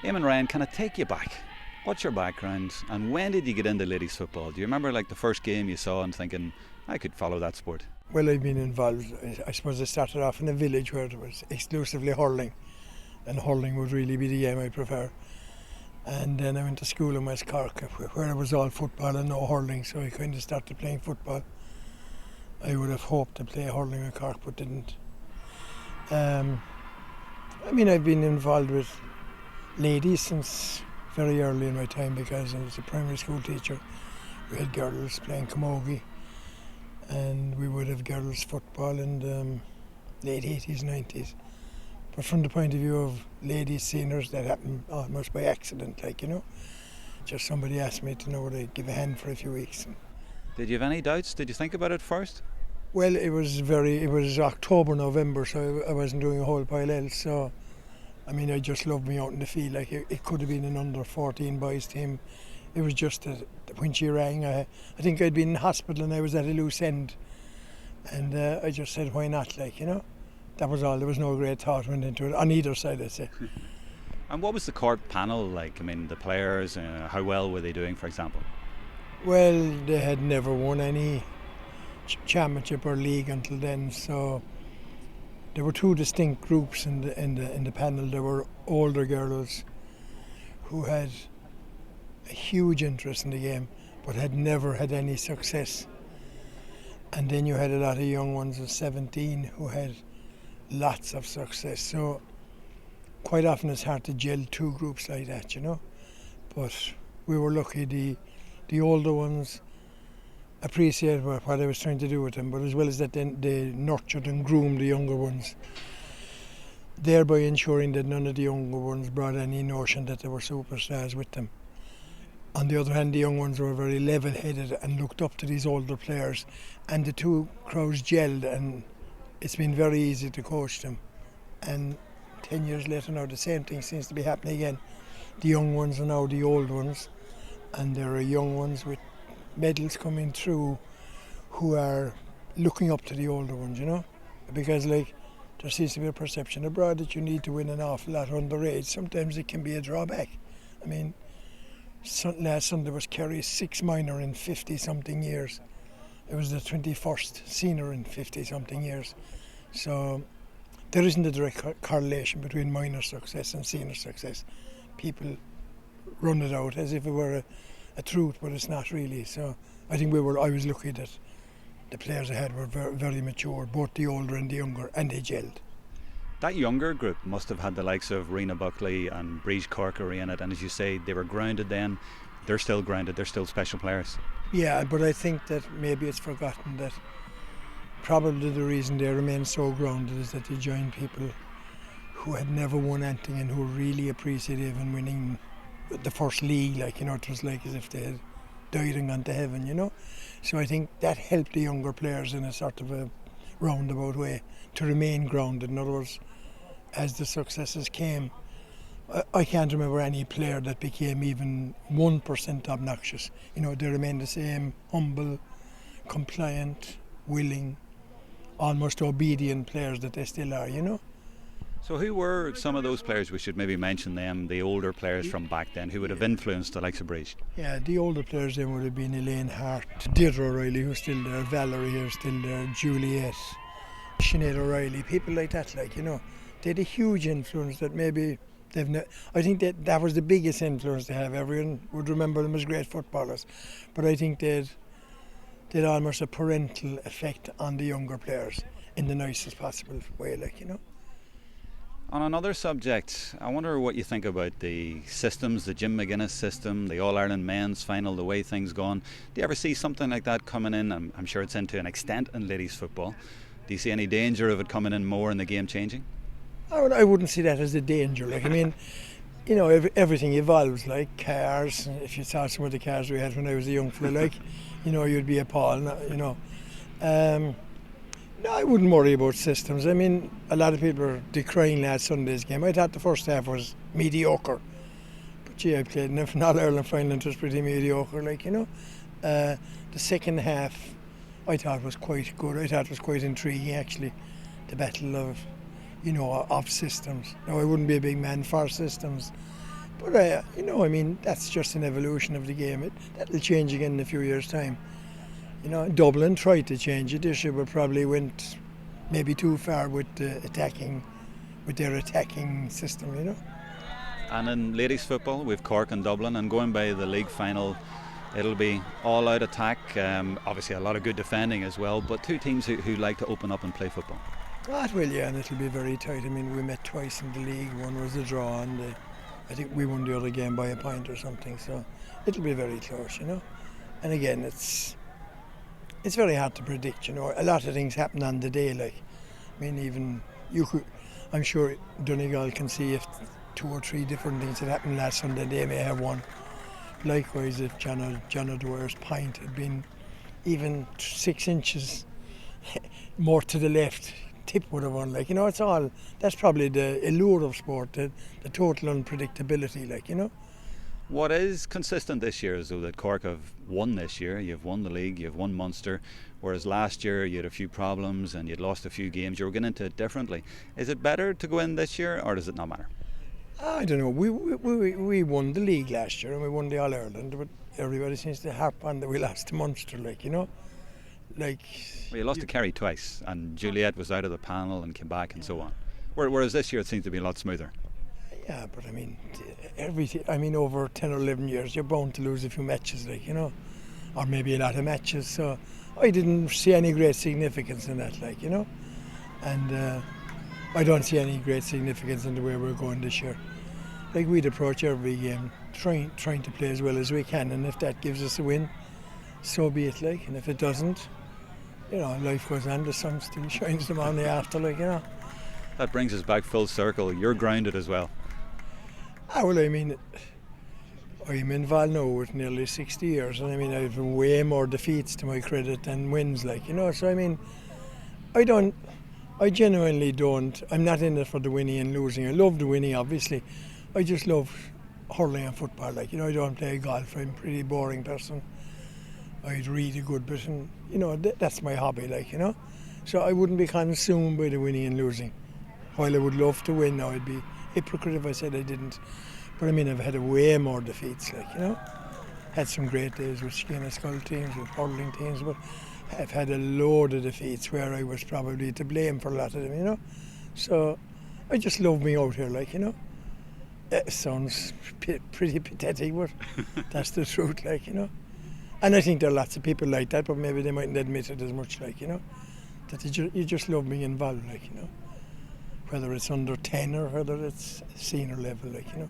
Eamonn Ryan, can I take you back? What's your background and when did you get into ladies football? Do you remember like the first game you saw and thinking, I could follow that sport? Well, I've been involved. I suppose I started off in a village where it was exclusively hurling, and hurling would really be the game I prefer. And then I went to school in West Cork where it was all football and no hurling, so I kind of started playing football. I would have hoped to play hurling with Cork but didn't. I've been involved with ladies since very early in my time because I was a primary school teacher. We had girls playing camogie and we would have girls football in the late 80s, 90s. But from the point of view of ladies seniors, that happened almost by accident, just somebody asked me to know would I give a hand for a few weeks. Did you have any doubts? Did you think about it first? Well, it was October, November, so I wasn't doing a whole pile else. So, I just loved me out in the field. It could have been an under 14 boys team. It was just that when she rang, I think I'd been in hospital and I was at a loose end, and I just said, why not? That was all. There was no great thought went into it on either side, I'd say. And what was the Cork panel like? The players, how well were they doing, for example? Well, they had never won any championship or league until then, so there were two distinct groups in the panel. There were older girls who had a huge interest in the game but had never had any success, and then you had a lot of young ones of 17 who had lots of success. So quite often it's hard to gel two groups like that, but we were lucky. The older ones appreciated what I was trying to do with them, but as well as that, then they nurtured and groomed the younger ones, thereby ensuring that none of the younger ones brought any notion that they were superstars with them. On the other hand, the young ones were very level-headed and looked up to these older players, and the two crowds gelled, and it's been very easy to coach them. And 10 years later now, the same thing seems to be happening again. The young ones are now the old ones, and there are young ones with medals coming through who are looking up to the older ones, because there seems to be a perception abroad that you need to win an awful lot underage. Sometimes it can be a drawback. Last Sunday was Kerry's 6th minor in 50-something years. It was the 21st senior in 50-something years. So there isn't a direct correlation between minor success and senior success. People run it out as if it were a truth, but it's not really. So I think I was lucky that the players I had were very, very mature, both the older and the younger, and they gelled. That younger group must have had the likes of Rena Buckley and Breege Corkery in it, and as you say, they were grounded then. They're still grounded, they're still special players. Yeah, but I think that maybe it's forgotten that probably the reason they remain so grounded is that they joined people who had never won anything and who were really appreciative in winning the first league. It was like as if they had died and gone to heaven, So I think that helped the younger players in a sort of a roundabout way to remain grounded. In other words, as the successes came, I can't remember any player that became even 1% obnoxious. They remained the same, humble, compliant, willing, almost obedient players that they still are, So who were some of those players? We should maybe mention them, the older players from back then who would have influenced the likes of Breege. Yeah, the older players then would have been Elaine Hart, Deirdre O'Reilly, who's still there, Valerie, who's still there, Juliet, Sinead O'Reilly, people like that, They had a huge influence that maybe I think that was the biggest influence they have. Everyone would remember them as great footballers, but I think they'd almost a parental effect on the younger players in the nicest possible way, On another subject, I wonder what you think about the systems, the Jim McGuinness system, the All Ireland Men's Final, the way things gone. Do you ever see something like that coming in? I'm sure it's in to an extent in ladies football. Do you see any danger of it coming in more and the game changing? I wouldn't see that as a danger. Everything evolves, like cars. If you saw some of the cars we had when I was a young fella, you'd be appalled. No, I wouldn't worry about systems. A lot of people are decrying last Sunday's game. I thought the first half was mediocre. But I played in an All Ireland Final and it was pretty mediocre, The second half I thought was quite good. I thought it was quite intriguing, actually. The battle of systems. Now, I wouldn't be a big man for systems, But you know, I mean, that's just an evolution of the game. That'll change again in a few years' time. You know, Dublin tried to change it this year, but probably went maybe too far with their attacking system. You know. And in ladies football, we've Cork and Dublin, and going by the league final, it'll be all-out attack. Obviously, a lot of good defending as well, but two teams who like to open up and play football. That will, yeah, and it'll be very tight. I mean, we met twice in the league. One was a draw, and I think we won the other game by a point or something. So it'll be very close, you know. And again, it's very hard to predict, you know. A lot of things happen on the day, like, I mean, even you could, I'm sure Donegal can see if 2 or 3 different things that happened last Sunday, they may have won. Likewise, if John O'Dwyer's pint had been even 6 inches more to the left, Tip would have won. Like, you know, that's probably the allure of sport, the total unpredictability, like, you know. What is consistent this year is though that Cork have won this year. You've won the league, you've won Munster, whereas last year you had a few problems and you'd lost a few games. You were getting into it differently. Is it better to go in this year, or does it not matter? I don't know. We won the league last year and we won the All Ireland, but everybody seems to harp on that we lost to Munster, like, you know. Like, well, you lost to Kerry twice, and Juliet was out of the panel and came back and so on. Whereas this year it seems to be a lot smoother. Yeah, but I mean, over 10 or 11 years, you're bound to lose a few matches, like, you know, or maybe a lot of matches. So I didn't see any great significance in that, like, you know, and I don't see any great significance in the way we're going this year. Like, we'd approach every game trying to play as well as we can, and if that gives us a win, so be it, like, and if it doesn't, you know, life goes on, the sun still shines the morning after, like, you know. That brings us back full circle. You're grounded as well. Well, I mean, I'm involved now with nearly 60 years, and I mean, I've way more defeats to my credit than wins, like, you know. So I mean, I genuinely don't. I'm not in it for the winning and losing. I love the winning, obviously. I just love hurling and football, like, you know. I don't play golf. I'm a pretty boring person. I'd read a good bit, and you know, that's my hobby, like, you know. So I wouldn't be consumed by the winning and losing. While I would love to win, now I'd be hypocrite if I said I didn't. But I mean, I've had way more defeats, like, you know. Had some great days with Skinner Skull teams, with hurling teams, but I've had a load of defeats where I was probably to blame for a lot of them, you know. So I just love me out here, like, you know. It sounds pretty pathetic, but that's the truth, like, you know. And I think there are lots of people like that, but maybe they mightn't admit it as much, like, you know. That you just love being involved, like, you know. Whether it's under 10 or whether it's senior level, like, you know.